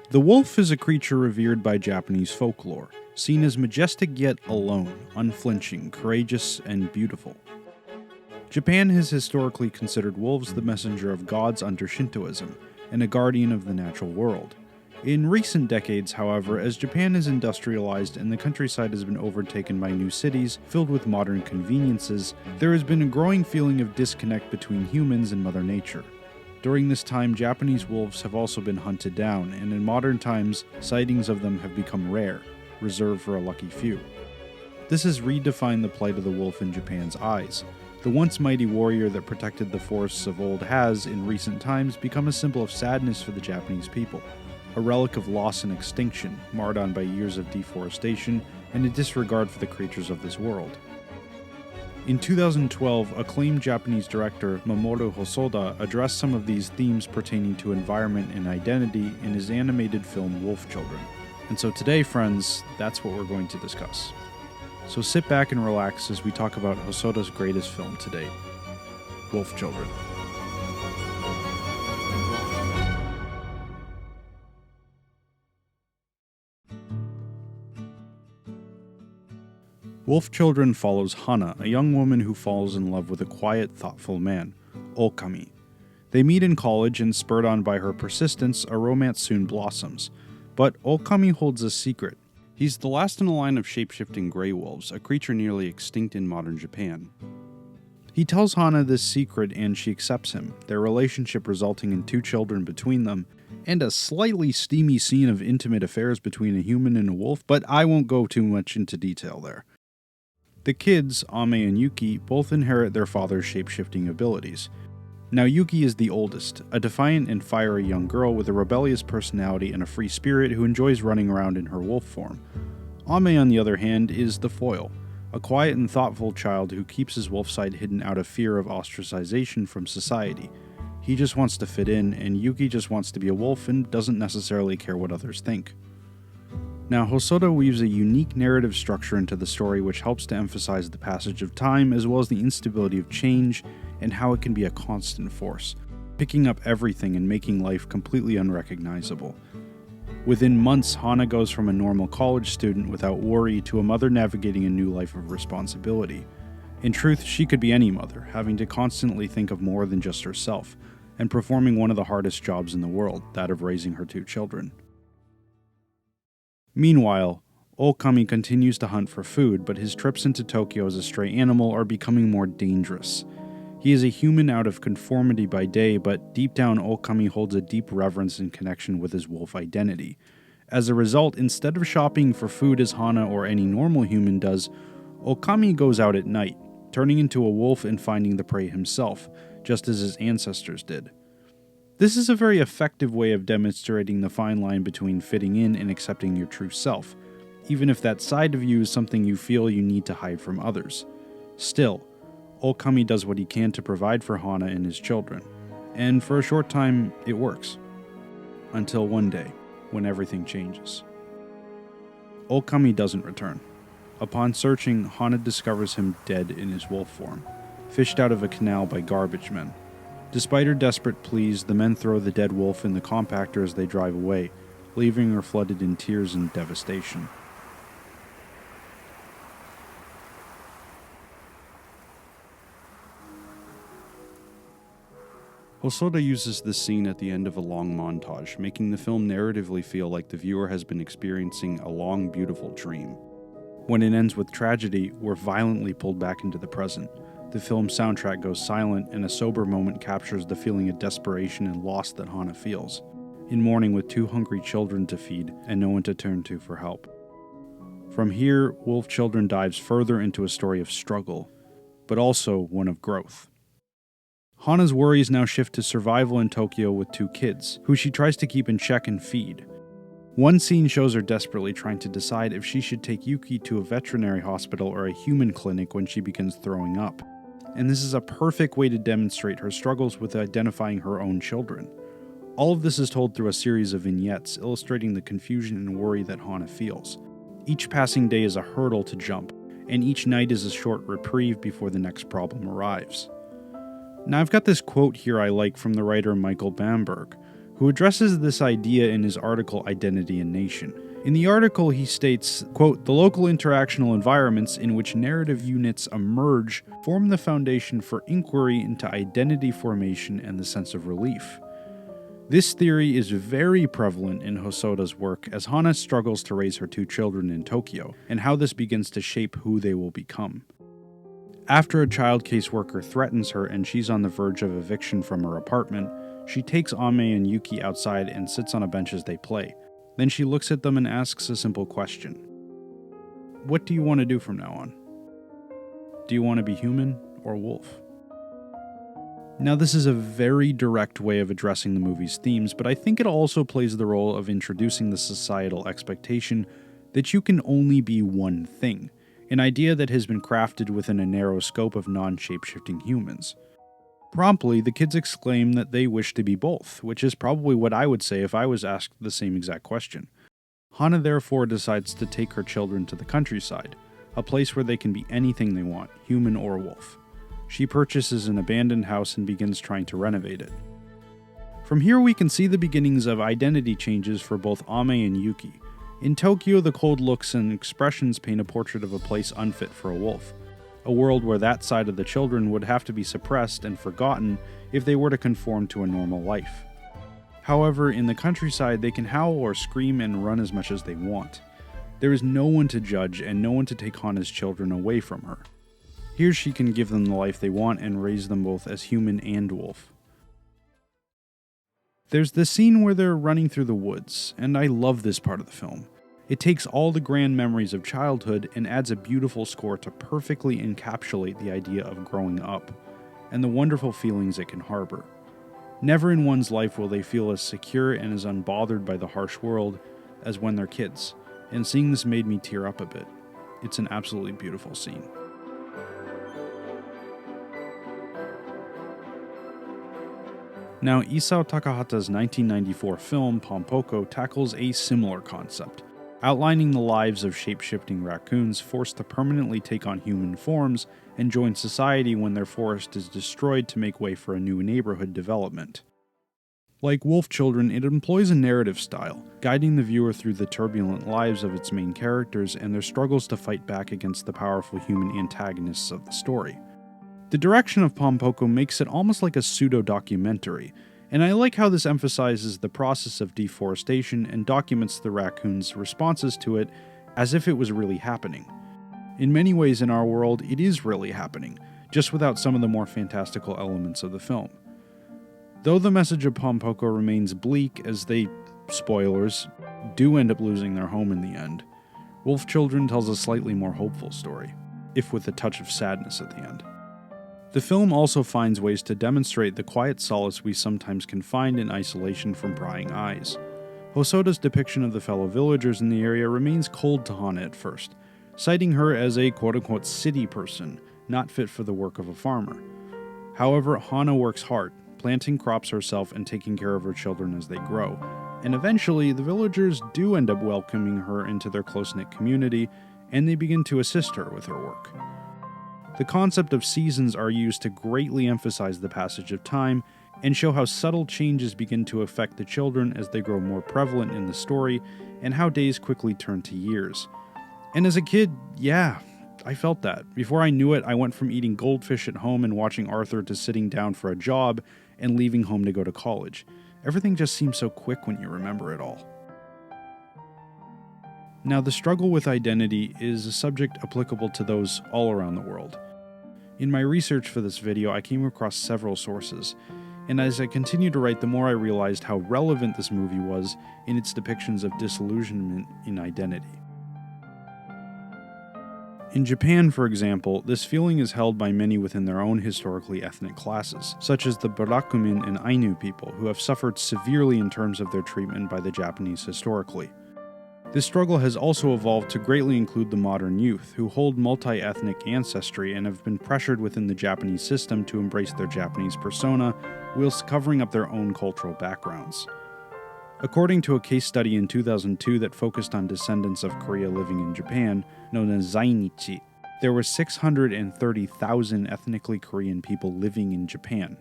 The wolf is a creature revered by Japanese folklore, seen as majestic yet alone, unflinching, courageous, and beautiful. Japan has historically considered wolves the messenger of gods under Shintoism, and a guardian of the natural world. In recent decades, however, as Japan is industrialized and the countryside has been overtaken by new cities filled with modern conveniences, there has been a growing feeling of disconnect between humans and Mother Nature. During this time, Japanese wolves have also been hunted down, and in modern times, sightings of them have become rare, reserved for a lucky few. This has redefined the plight of the wolf in Japan's eyes. The once mighty warrior that protected the forests of old has, in recent times, become a symbol of sadness for the Japanese people, a relic of loss and extinction, marred on by years of deforestation and a disregard for the creatures of this world. In 2012, acclaimed Japanese director Mamoru Hosoda addressed some of these themes pertaining to environment and identity in his animated film Wolf Children. And so today, friends, that's what we're going to discuss. So sit back and relax as we talk about Hosoda's greatest film to date, Wolf Children. Wolf Children follows Hana, a young woman who falls in love with a quiet, thoughtful man, Okami. They meet in college, and spurred on by her persistence, a romance soon blossoms. But Okami holds a secret. He's the last in a line of shape-shifting gray wolves, a creature nearly extinct in modern Japan. He tells Hana this secret, and she accepts him, their relationship resulting in 2 children between them, and a slightly steamy scene of intimate affairs between a human and a wolf, but I won't go too much into detail there. The kids, Ame and Yuki, both inherit their father's shape-shifting abilities. Now Yuki is the oldest, a defiant and fiery young girl with a rebellious personality and a free spirit who enjoys running around in her wolf form. Ame, on the other hand, is the foil, a quiet and thoughtful child who keeps his wolf side hidden out of fear of ostracization from society. He just wants to fit in, and Yuki just wants to be a wolf and doesn't necessarily care what others think. Now, Hosoda weaves a unique narrative structure into the story which helps to emphasize the passage of time as well as the instability of change and how it can be a constant force, picking up everything and making life completely unrecognizable. Within months, Hana goes from a normal college student without worry to a mother navigating a new life of responsibility. In truth, she could be any mother, having to constantly think of more than just herself, and performing one of the hardest jobs in the world, that of raising her 2 children. Meanwhile, Okami continues to hunt for food, but his trips into Tokyo as a stray animal are becoming more dangerous. He is a human out of conformity by day, but deep down Okami holds a deep reverence and connection with his wolf identity. As a result, instead of shopping for food as Hana or any normal human does, Okami goes out at night, turning into a wolf and finding the prey himself, just as his ancestors did. This is a very effective way of demonstrating the fine line between fitting in and accepting your true self, even if that side of you is something you feel you need to hide from others. Still, Okami does what he can to provide for Hana and his children, and for a short time, it works. Until one day, when everything changes. Okami doesn't return. Upon searching, Hana discovers him dead in his wolf form, fished out of a canal by garbage men. Despite her desperate pleas, the men throw the dead wolf in the compactor as they drive away, leaving her flooded in tears and devastation. Hosoda uses this scene at the end of a long montage, making the film narratively feel like the viewer has been experiencing a long, beautiful dream. When it ends with tragedy, we're violently pulled back into the present. The film's soundtrack goes silent, and a sober moment captures the feeling of desperation and loss that Hana feels, in mourning with 2 hungry children to feed and no one to turn to for help. From here, Wolf Children dives further into a story of struggle, but also one of growth. Hana's worries now shift to survival in Tokyo with 2 kids, who she tries to keep in check and feed. One scene shows her desperately trying to decide if she should take Yuki to a veterinary hospital or a human clinic when she begins throwing up. And this is a perfect way to demonstrate her struggles with identifying her own children. All of this is told through a series of vignettes illustrating the confusion and worry that Hana feels. Each passing day is a hurdle to jump, and each night is a short reprieve before the next problem arrives. Now I've got this quote here I like from the writer Michael Bamberg, who addresses this idea in his article Identity and Nation. In the article, he states, quote, "The local interactional environments in which narrative units emerge form the foundation for inquiry into identity formation and the sense of relief." This theory is very prevalent in Hosoda's work as Hana struggles to raise her 2 children in Tokyo, and how this begins to shape who they will become. After a child caseworker threatens her and she's on the verge of eviction from her apartment, she takes Ame and Yuki outside and sits on a bench as they play. Then she looks at them and asks a simple question. What do you want to do from now on? Do you want to be human or wolf? Now, this is a very direct way of addressing the movie's themes, but I think it also plays the role of introducing the societal expectation that you can only be one thing, an idea that has been crafted within a narrow scope of non-shape-shifting humans. Promptly, the kids exclaim that they wish to be both, which is probably what I would say if I was asked the same exact question. Hana therefore decides to take her children to the countryside, a place where they can be anything they want, human or wolf. She purchases an abandoned house and begins trying to renovate it. From here we can see the beginnings of identity changes for both Ame and Yuki. In Tokyo, the cold looks and expressions paint a portrait of a place unfit for a wolf, a world where that side of the children would have to be suppressed and forgotten if they were to conform to a normal life. However, in the countryside, they can howl or scream and run as much as they want. There is no one to judge and no one to take Hana's children away from her. Here she can give them the life they want and raise them both as human and wolf. There's this scene where they're running through the woods, and I love this part of the film. It takes all the grand memories of childhood and adds a beautiful score to perfectly encapsulate the idea of growing up, and the wonderful feelings it can harbor. Never in one's life will they feel as secure and as unbothered by the harsh world as when they're kids, and seeing this made me tear up a bit. It's an absolutely beautiful scene. Now, Isao Takahata's 1994 film, Pompoko, tackles a similar concept, outlining the lives of shape-shifting raccoons forced to permanently take on human forms and join society when their forest is destroyed to make way for a new neighborhood development. Like Wolf Children, it employs a narrative style, guiding the viewer through the turbulent lives of its main characters and their struggles to fight back against the powerful human antagonists of the story. The direction of Pompoko makes it almost like a pseudo-documentary, and I like how this emphasizes the process of deforestation and documents the raccoons' responses to it as if it was really happening. In many ways in our world, it is really happening, just without some of the more fantastical elements of the film. Though the message of Pompoko remains bleak as they, spoilers, do end up losing their home in the end, Wolf Children tells a slightly more hopeful story, if with a touch of sadness at the end. The film also finds ways to demonstrate the quiet solace we sometimes can find in isolation from prying eyes. Hosoda's depiction of the fellow villagers in the area remains cold to Hana at first, citing her as a quote-unquote city person, not fit for the work of a farmer. However, Hana works hard, planting crops herself and taking care of her children as they grow, and eventually the villagers do end up welcoming her into their close-knit community, and they begin to assist her with her work. The concept of seasons are used to greatly emphasize the passage of time and show how subtle changes begin to affect the children as they grow more prevalent in the story and how days quickly turn to years. And as a kid, yeah, I felt that. Before I knew it, I went from eating goldfish at home and watching Arthur to sitting down for a job and leaving home to go to college. Everything just seems so quick when you remember it all. Now, the struggle with identity is a subject applicable to those all around the world. In my research for this video, I came across several sources, and as I continued to write, the more I realized how relevant this movie was in its depictions of disillusionment in identity. In Japan, for example, this feeling is held by many within their own historically ethnic classes, such as the Barakumin and Ainu people, who have suffered severely in terms of their treatment by the Japanese historically. This struggle has also evolved to greatly include the modern youth, who hold multi-ethnic ancestry and have been pressured within the Japanese system to embrace their Japanese persona, whilst covering up their own cultural backgrounds. According to a case study in 2002 that focused on descendants of Korea living in Japan, known as Zainichi, there were 630,000 ethnically Korean people living in Japan,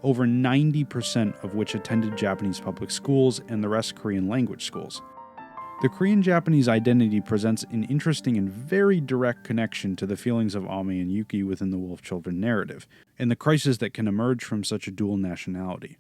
over 90% of which attended Japanese public schools and the rest Korean language schools. The Korean-Japanese identity presents an interesting and very direct connection to the feelings of Ame and Yuki within the Wolf Children narrative, and the crisis that can emerge from such a dual nationality.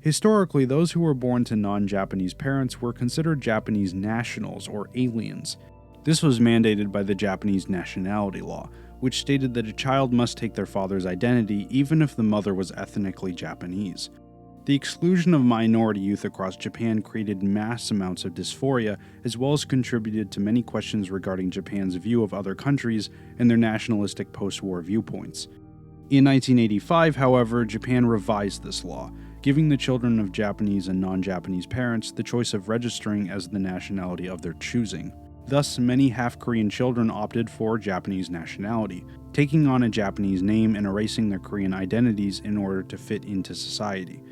Historically, those who were born to non-Japanese parents were considered Japanese nationals or aliens. This was mandated by the Japanese nationality law, which stated that a child must take their father's identity even if the mother was ethnically Japanese. The exclusion of minority youth across Japan created mass amounts of dysphoria, as well as contributed to many questions regarding Japan's view of other countries and their nationalistic post-war viewpoints. In 1985, however, Japan revised this law, giving the children of Japanese and non-Japanese parents the choice of registering as the nationality of their choosing. Thus, many half-Korean children opted for Japanese nationality, taking on a Japanese name and erasing their Korean identities in order to fit into society.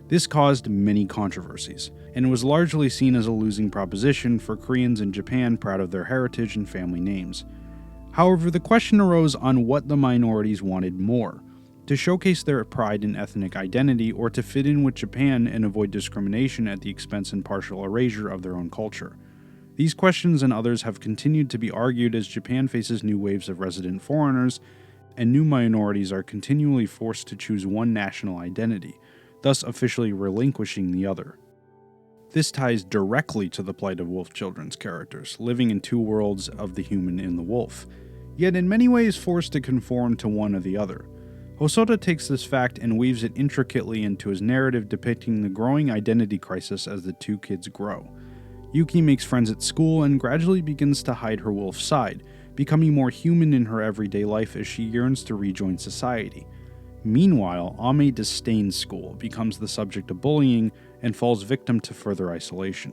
This caused many controversies, and was largely seen as a losing proposition for Koreans in Japan proud of their heritage and family names. However, the question arose on what the minorities wanted more: to showcase their pride in ethnic identity or to fit in with Japan and avoid discrimination at the expense and partial erasure of their own culture. These questions and others have continued to be argued as Japan faces new waves of resident foreigners, and new minorities are continually forced to choose one national identity, thus officially relinquishing the other. This ties directly to the plight of Wolf Children's characters, living in two worlds of the human and the wolf, yet in many ways forced to conform to one or the other. Hosoda takes this fact and weaves it intricately into his narrative, depicting the growing identity crisis as the two kids grow. Yuki makes friends at school and gradually begins to hide her wolf side, becoming more human in her everyday life as she yearns to rejoin society. Meanwhile, Ame disdains school, becomes the subject of bullying, and falls victim to further isolation.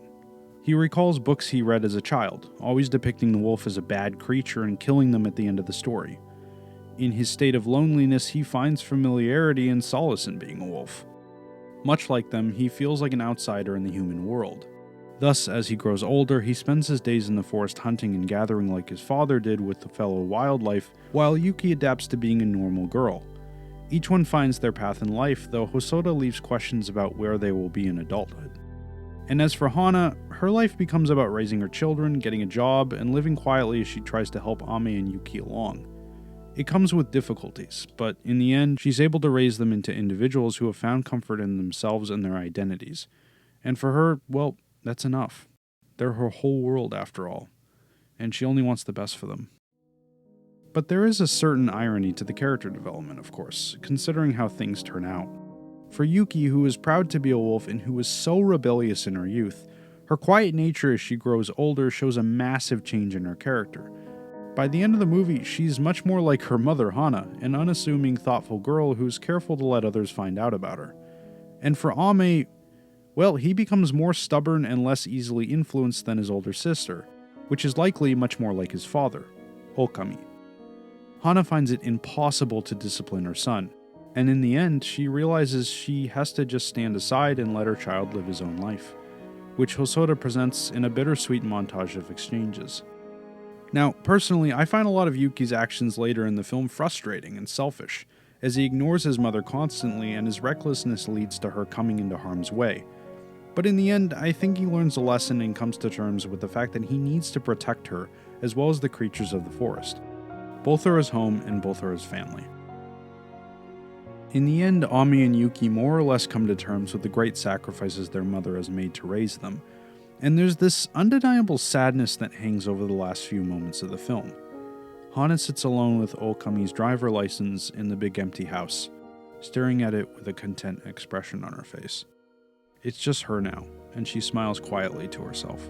He recalls books he read as a child, always depicting the wolf as a bad creature and killing them at the end of the story. In his state of loneliness, he finds familiarity and solace in being a wolf. Much like them, he feels like an outsider in the human world. Thus, as he grows older, he spends his days in the forest hunting and gathering like his father did with the fellow wildlife, while Yuki adapts to being a normal girl. Each one finds their path in life, though Hosoda leaves questions about where they will be in adulthood. And as for Hana, her life becomes about raising her children, getting a job, and living quietly as she tries to help Ame and Yuki along. It comes with difficulties, but in the end, she's able to raise them into individuals who have found comfort in themselves and their identities. And for her, well, that's enough. They're her whole world after all, and she only wants the best for them. But there is a certain irony to the character development, of course, considering how things turn out. For Yuki, who is proud to be a wolf and who was so rebellious in her youth, her quiet nature as she grows older shows a massive change in her character. By the end of the movie, she's much more like her mother Hana, an unassuming, thoughtful girl who's careful to let others find out about her. And for Ame, well, he becomes more stubborn and less easily influenced than his older sister, which is likely much more like his father, Okami. Hana finds it impossible to discipline her son, and in the end, she realizes she has to just stand aside and let her child live his own life, which Hosoda presents in a bittersweet montage of exchanges. Now, personally, I find a lot of Yuki's actions later in the film frustrating and selfish, as he ignores his mother constantly and his recklessness leads to her coming into harm's way. But in the end, I think he learns a lesson and comes to terms with the fact that he needs to protect her, as well as the creatures of the forest. Both are his home and both are his family. In the end, Ame and Yuki more or less come to terms with the great sacrifices their mother has made to raise them, and there's this undeniable sadness that hangs over the last few moments of the film. Hana sits alone with Okami's driver license in the big empty house, staring at it with a content expression on her face. It's just her now, and she smiles quietly to herself.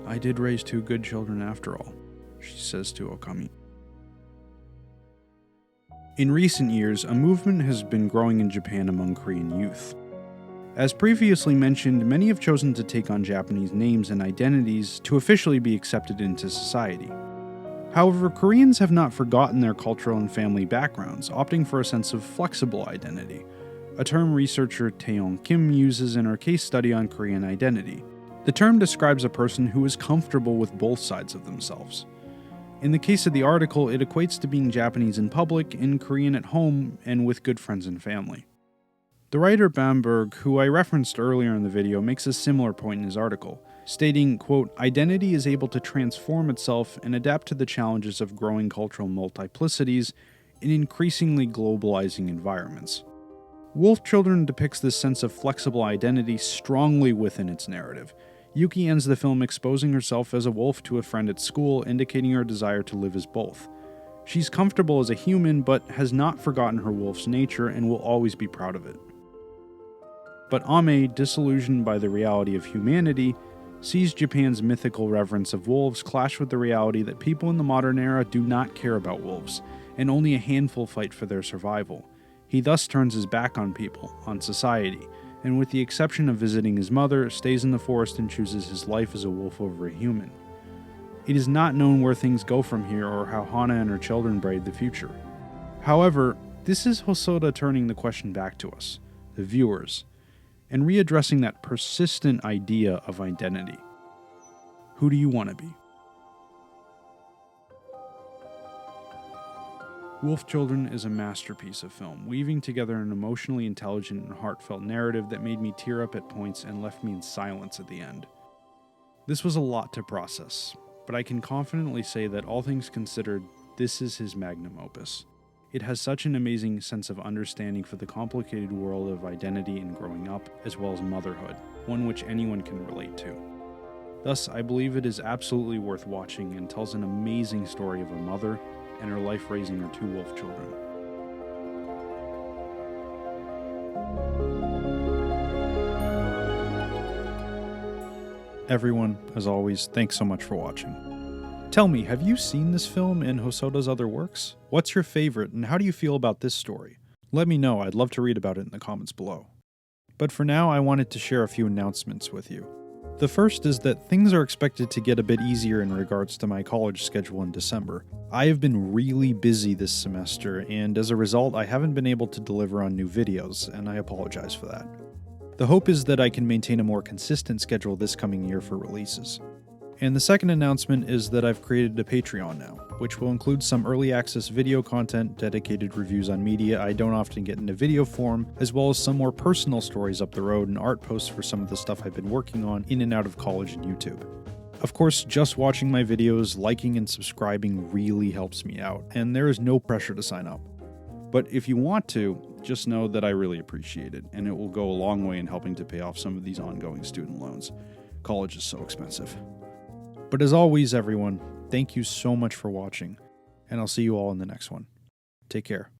"I did raise two good children after all," she says to Okami. In recent years, a movement has been growing in Japan among Korean youth. As previously mentioned, many have chosen to take on Japanese names and identities to officially be accepted into society. However, Koreans have not forgotten their cultural and family backgrounds, opting for a sense of flexible identity, a term researcher Taeyoung Kim uses in her case study on Korean identity. The term describes a person who is comfortable with both sides of themselves. In the case of the article, it equates to being Japanese in public, and Korean at home, and with good friends and family. The writer Bamberg, who I referenced earlier in the video, makes a similar point in his article, stating, quote, "Identity is able to transform itself and adapt to the challenges of growing cultural multiplicities in increasingly globalizing environments." Wolf Children depicts this sense of flexible identity strongly within its narrative. Yuki ends the film exposing herself as a wolf to a friend at school, indicating her desire to live as both. She's comfortable as a human, but has not forgotten her wolf's nature and will always be proud of it. But Ame, disillusioned by the reality of humanity, sees Japan's mythical reverence of wolves clash with the reality that people in the modern era do not care about wolves, and only a handful fight for their survival. He thus turns his back on people, on society, and with the exception of visiting his mother, stays in the forest and chooses his life as a wolf over a human. It is not known where things go from here or how Hana and her children brave the future. However, this is Hosoda turning the question back to us, the viewers, and readdressing that persistent idea of identity. Who do you want to be? Wolf Children is a masterpiece of film, weaving together an emotionally intelligent and heartfelt narrative that made me tear up at points and left me in silence at the end. This was a lot to process, but I can confidently say that all things considered, this is his magnum opus. It has such an amazing sense of understanding for the complicated world of identity and growing up, as well as motherhood, one which anyone can relate to. Thus, I believe it is absolutely worth watching and tells an amazing story of a mother and her life raising her two wolf children. Everyone, as always, thanks so much for watching. Tell me, have you seen this film and Hosoda's other works? What's your favorite, and how do you feel about this story? Let me know, I'd love to read about it in the comments below. But for now, I wanted to share a few announcements with you. The first is that things are expected to get a bit easier in regards to my college schedule in December. I have been really busy this semester, and as a result, I haven't been able to deliver on new videos, and I apologize for that. The hope is that I can maintain a more consistent schedule this coming year for releases. And the second announcement is that I've created a Patreon now, which will include some early access video content, dedicated reviews on media I don't often get into video form, as well as some more personal stories up the road and art posts for some of the stuff I've been working on in and out of college and YouTube. Of course, just watching my videos, liking and subscribing really helps me out, and there is no pressure to sign up. But if you want to, just know that I really appreciate it, and it will go a long way in helping to pay off some of these ongoing student loans. College is so expensive. But as always, everyone, thank you so much for watching, and I'll see you all in the next one. Take care.